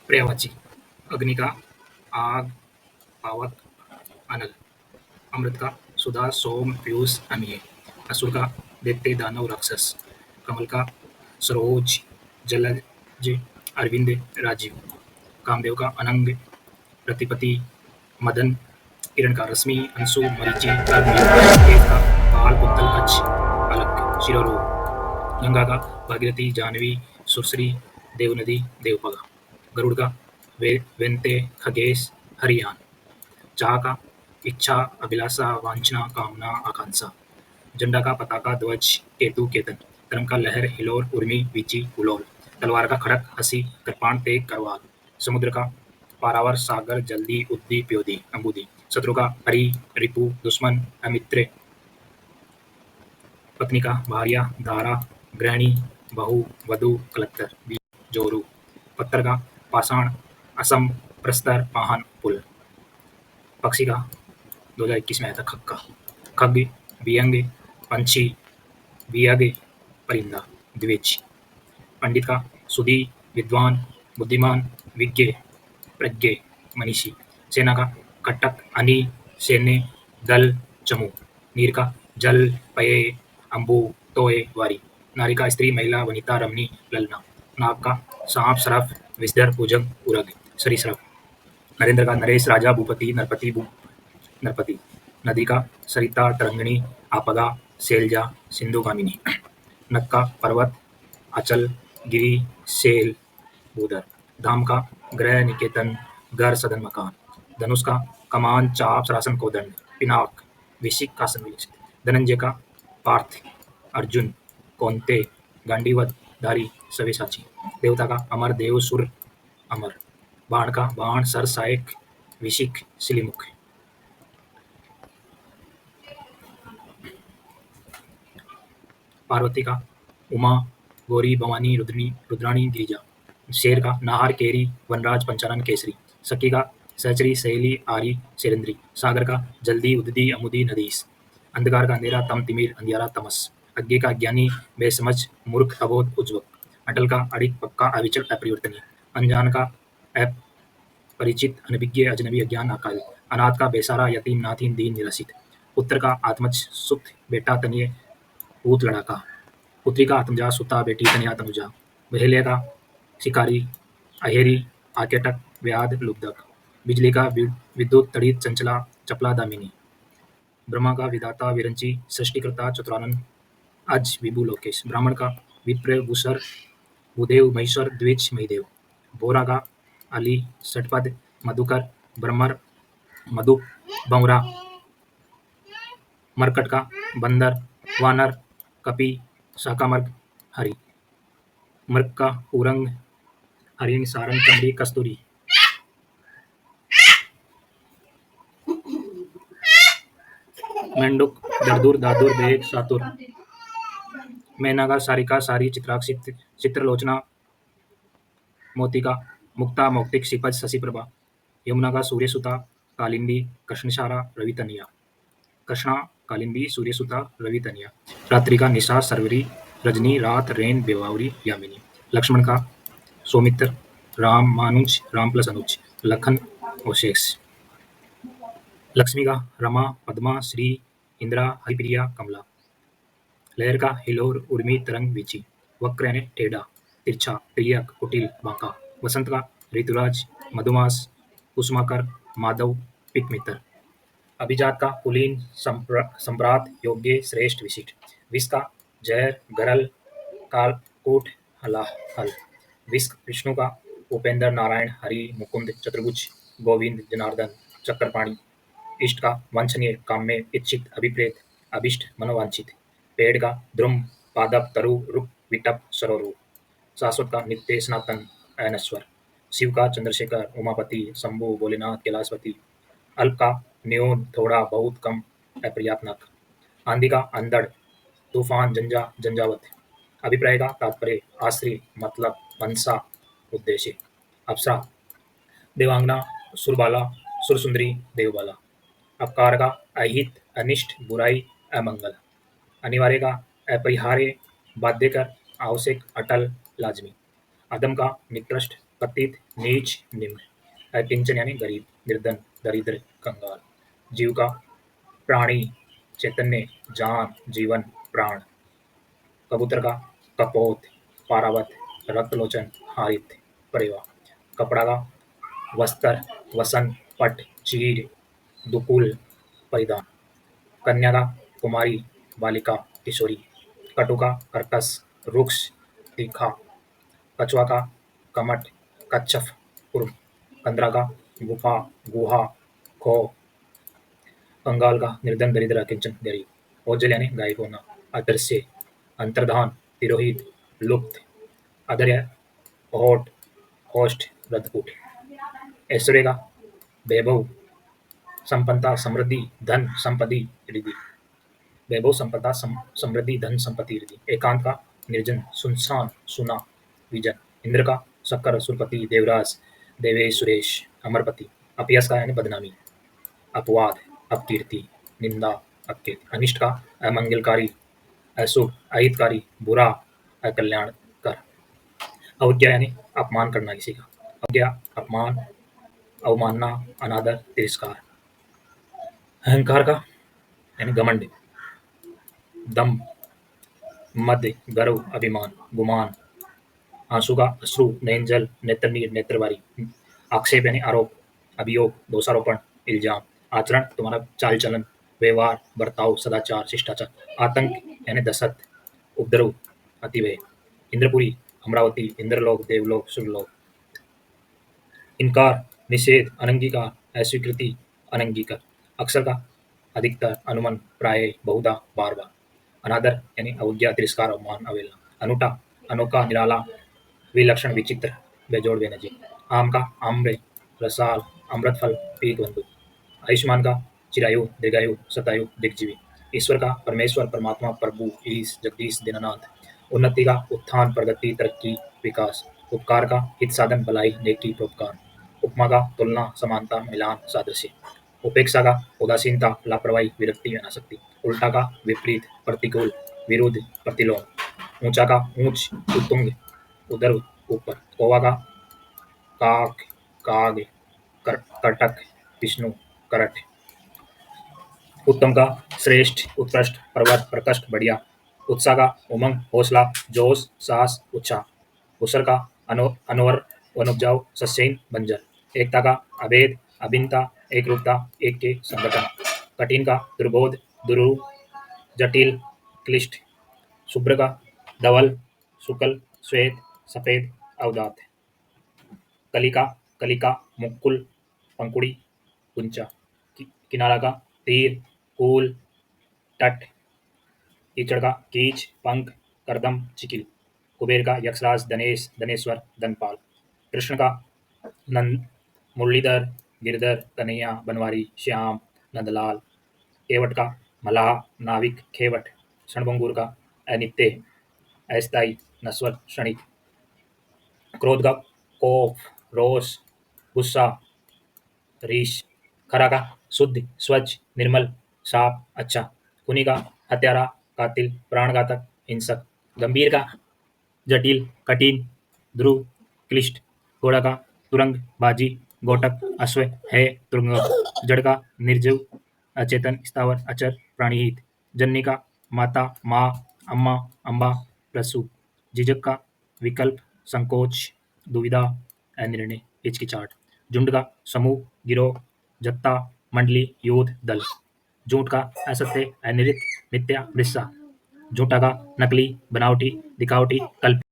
पर्यायवाची। अग्नि का आग, पावक, अनल। अमृत का सुधा, सोम, पीयूष, अमीय। असुर का दैत्य, दानव, राक्षस। कमल का सरोज, जलज, अरविंद, राजीव। कामदेव का अनंग, प्रतिपति, मदन। हिरण का रश्मि, अंशु, मरीचि, अग्नि। केत का बाल, उत्तल, कच्छ, अलक, शिरोरोग। गंगा का भागीरथी, जाह्नवी, सुश्री, देवनदी, देवपगा। गरुड़ का वेंते, खगेश, हरियान। चाह का इच्छा, अभिलाषा, वांछना, कामना, आकांक्षा। झंडा का पताका, ध्वज, केतु, केतन। धर्म का लहर, हिलोर, उर्मी, वीची, हुलोल। तलवार का खड़क, हंसी, कृपाण, तेग, करवाल। समुद्र का पारावर, सागर, जल्दी, उद्दी, प्योदी, अंबुदी। शत्रु का हरि, रिपु, दुश्मन, अमित्र। पत्नी का भार्या, धारा, गृहिणी, बहू, वधू, कलत्तर, बीज, जोरू। पत्थर का पाषाण, असम, प्रस्तर, पाहन, पुल। पक्षी का 2021 में आया था खग का। खग, विहंग, पंछी, विहग, परिंदा, द्विज। पंडित का सुधी, विद्वान, बुद्धिमान, विज्ञ, प्रज्ञ, मनीषी। सेना का कटक, अनी, सैन्य, दल, चमू। नीर का जल, पये, अंबु, तोय, वारी। नारी का स्त्री, महिला, वनिता, रमणी, ललना। नाग का सांप, सरफ, विषधर, भुजंग, उरग, सरीसृप। नरेंद्र का नरेश, राजा, भूपति, नरपति, नरपति। नदी का सरिता, तरंगिणी, आपदा, शैलजा, सिंधुगामिनी। नद का पर्वत, अचल, गिरी, शैल, भूधर। धाम का गृह, निकेतन, घर, सदन, मकान। धनुष का कमान, चाप, सरासन, कोदंड, पिनाक, विशिक, कासन, विलक्षित। धनंजय का पार्थ, अर्जुन, कौन्तेय, गांडीवत, धारी, सव्यसाची। देवता का अमर, देव, सुर, अमर। बाण का बाण, सर, सहायक, विशिक, सिलीमुख। पार्वती का उमा, गौरी, भवानी, रुद्राणी, गिरिजा। शेर का नाहर, केरी, वनराज, पंचानन, केसरी। सखी का सहचरी, सहेली, आरी, शैलेंद्री। सागर का जल्दी, उददी, अमुदी, नदीस। अंधकार का अंधेरा, तम, तिमिर, अंधियारा, तमस। अज्ञे का ज्ञानी, बेसमझ, मूर्ख, अबोध, उज्ज्वल। अटल का अड़िग, पक्का, अविचल, अपरिवर्तनीय। अनजान का अपरिचित, अनभिज्ञ, अजनबी, अज्ञान, अकाल। अनाथ का बेसहारा, यतीम, नाथीन, दीन, निराश्रित। उत्तर का आत्मज, सुख, बेटा, तनिय, पूत, लड़ाका। पुत्री का आत्मजा, सुता, बेटी, कन्या, तनुजा। बहेलिया का शिकारी, अहेरी, आकेटक, व्याध, लुब्धक। बिजली का विद्युत, तड़ित, चंचला, चपला, दामिनी। ब्रह्मा का विधाता, विरंची, सृष्टिकर्ता, चतुरानन, अज, विभु, लोकेश। ब्राह्मण का विप्र, भूसर, भूदेव, महेश्वर, द्विज, महिदेव। भोरा का अली, षटपद, मधुकर, ब्रह्मर, मधुप, भंवरा। मरकट का बंदर, वानर, कपि, शाकामर्ग, हरि। मृग का उरंग, हरिण, सारंग, चमड़ी, कस्तूरी। मेंढक, दरदूर, दादुर, बेग, शातुर। मैना का सारिका, सारी, चित्राक्ष, चित्रलोचना, मोतिका, मुक्ता, मौक्तिक, शिपज, शशिप्रभा। यमुना का सूर्यसुता, कालिंदी, कृष्णसारा, रवितनिया। कृष्णा, कालिंदी, सूर्यसुता, रवितनिया। रात्रि का निशा, सर्वरी, रजनी, रात, रैन, बेवावरी, यामिनी। लक्ष्मण का सौमित्र, राम, मानुज, राम प्लस अनुज, लखन, औशेष। लक्ष्मी का रमा, पद्मा, श्री, इंदिरा, हरिप्रिया, कमला। लहर का हिलोर, उर्मी, तरंग, वीची। वक्र यानी टेढ़ा, तिरछा, प्रियक, कुटिल, बांका। वसंत का ऋतुराज, मधुमास, कुसुमाकर, माधव, पिक मित्र। अभिजात का कुलीन, सम्राट, योग्य, श्रेष्ठ, विशिष्ट। विष का जहर, गरल, कालकूट, हल। विष्णु का उपेंद्र, नारायण, हरि, मुकुंद, चतुर्भुज, गोविंद, जनार्दन, चक्रपाणि। इष्ट का वांछनीय, काम्य, इच्छित, अभिप्रेत, अभिष्ट, मनोवांछित। पेड़ का द्रुम, पादप, तरु, रुक, विटप, सरोरु। शाश्वत का नित्य, सनातन, अनश्वर। शिव का चंद्रशेखर, उमापति, शंभु, भोलेनाथ, कैलाशपति। अल्प का न्यून, थोड़ा, बहुत, कम, अपर्याप्तनक। आंधी का अंधड़, तूफान, झंझावत। अभिप्राय का तात्पर्य, आश्रय, मतलब, मंशा, उद्देश्य। अप्सरा, देवांगना, सुरबाला, सुरसुंदरी, देवबाला। अपकार का अहित, अनिष्ट, बुराई, अमंगल। अनिवार्य का अपरिहार्य, बाध्यकर, आवश्यक, अटल, लाजमी। अधम का निकृष्ट, पतित, नीच, निम्न। किंचन यानी गरीब, निर्धन, दरिद्र, कंगाल। जीव का, प्राणी, चैतन्य, जान, जीवन, प्राण। कबूतर का, कपोत, पारावत, रक्तलोचन, हारित, परेवा। कपड़ा का, वस्त्र, वसन, पट, चीर, दुकुल, परिधान। कन्या का, कुमारी, बालिका, किशोरी। कटु का, कर्कश, रुक्ष, तीखा। कछुआ का, कमट, कच्छप, कुर्म। कंदरा का, गुफा, गुहा, खो। कंगाल का, निर्धन, दरिद्र, किंचन, गरीब। ओझल यानी गायब होना, अदृश्य, अंतर्धान, तिरोहित, लुप्त। अधर्य, होठ, होस्ट, रथकूट। ऐश्वर्य का, वैभव, संपन्नता, समृद्धि, धन, संपत्ति, रिद्धि। वैभव, संपदा, समृद्धि, धन, संपत्ति, रिद्धि। एकांत का, निर्जन, सुनसान, सुना, विजन। इंद्र का, शक्कर, सुरपति, देवराज, देवेश, सुरेश, अमरपति। अपयस का यानी बदनामी, अपवाद, अपकीर्ति, निंदा, अपकीर्ति। अनिष्ट का, अमंगलकारी, अशुभ, अहितकारी, बुरा, अकल्याणकर। अवज्ञा यानी अपमान करना किसी का। अवज्ञा, अपमान, अवमानना, अनादर, तिरस्कार। अहंकार का यानी घमंड, दम, मद, गर्व, अभिमान, गुमान। आंसू का, अश्रु, नयनजल, नेत्रनीर, नेत्रबारी। आक्षेप यानी आरोप, अभियोग, दोषारोपण, इल्जाम। आचरण, तुम्हारा चाल चलन, व्यवहार, बर्ताव, सदाचार, शिष्टाचार। आतंक यानी दहशत, उपद्रव, अतिभय। इंद्रपुरी, अमरावती, इंद्रलोक, देवलोक, सुरलोक। इनकार, निषेध, अनंगीकार, अस्वीकृति, अनंगीकार। अक्षर का, अधिकतर, अनुमन, प्राय, बहुधा, बार बार। अनादर यानी अवज्ञा, तिरस्कार, अवमान, अवहेलना। अनूठा, अनोखा, निराला, विलक्षण, विचित्र, बेजोड़, बेनजीर। आम का, आम्र, रसाल, अमृतफल, पीक बंधु। आयुष्मान का, चिरायु, दीर्घायु, शतायु, दीर्घजीवी। ईश्वर का, परमेश्वर, परमात्मा, प्रभु, ईश, जगदीश, दीनानाथ। उन्नति का, उत्थान, प्रगति, तरक्की, विकास। उपकार का, हित साधन, भलाई, नेकी, परोपकार। उपमा का, तुलना, समानता, मिलान, सादृश्य। उपेक्षा का, उदासीनता, लापरवाही, विरक्ति, अनासक्ति। उल्टा का, विपरीत, प्रतिकूल, विरुद्ध, प्रतिलोम। ऊंचा का, ऊंच, उत्तुंग, उधर, ऊपर। कौवा का, काक, काग, करटक, विष्णु, करट। उत्तम का, श्रेष्ठ, उत्कृष्ट, पर्वत, प्रकृष्ट, बढ़िया। उत्साह का, उमंग, हौसला, जोश, साहस, उत्साह। उसर का, अनवर, वनउपजाऊ, सस्यहीन, बंजर। एकता का, अभेद, अभिन्नता, एकरूपता, एक के संगठन। कठिन का, दुर्बोध, दुरूह, जटिल, क्लिष्ट। शुभ्र का, धवल, शुक्ल, श्वेत, सफेद, अवदात। कलिका, कलिका, मुक्कुल, पंखुड़ी, कुंचा। किनारा का, तीर, कूल, तट। कीचड़ का, कीच, पंख, करदम, चिकिल। कुबेर का, यक्षराज, धनेश, धनेश्वर, धनपाल। कृष्ण का, नंद, मुरलीधर, गिरधर, कन्हैया, बनवारी, श्याम, नंदलाल। केवट का, मलाह, नाविक, खेवट। क्षणभंगुर का, अनित्य, अस्थायी, नश्वर, क्षणिक। क्रोध का, कोप, रोष, गुस्सा, रीछ। खरा का, शुद्ध, स्वच्छ, निर्मल, साफ, अच्छा। खूनी का, हत्यारा, कातिल, प्राणघातक, हिंसक। गंभीर का, जटिल, कठिन, ध्रुव, क्लिष्ट। घोड़ा का, तुरंग, बाजी, गोटक, अश्व, है, तुरंग। जड़ का, निर्जीव, अचेतन, स्थावर, अचर, प्राणीहित। जननी का, माता, माँ, अम्मा, अम्बा, प्रसू। झिझक का, विकल्प, संकोच, दुविधा, अनिर्णय, हिचकिचाहट। झुंड का, समूह, गिरोह, जत्था, मंडली, युद्ध, दल। झूठ का, असत्य, अनिर्णित, मिथ्या, मिथ्या। झूठा का, नकली, बनावटी, दिखावटी, कल्पित।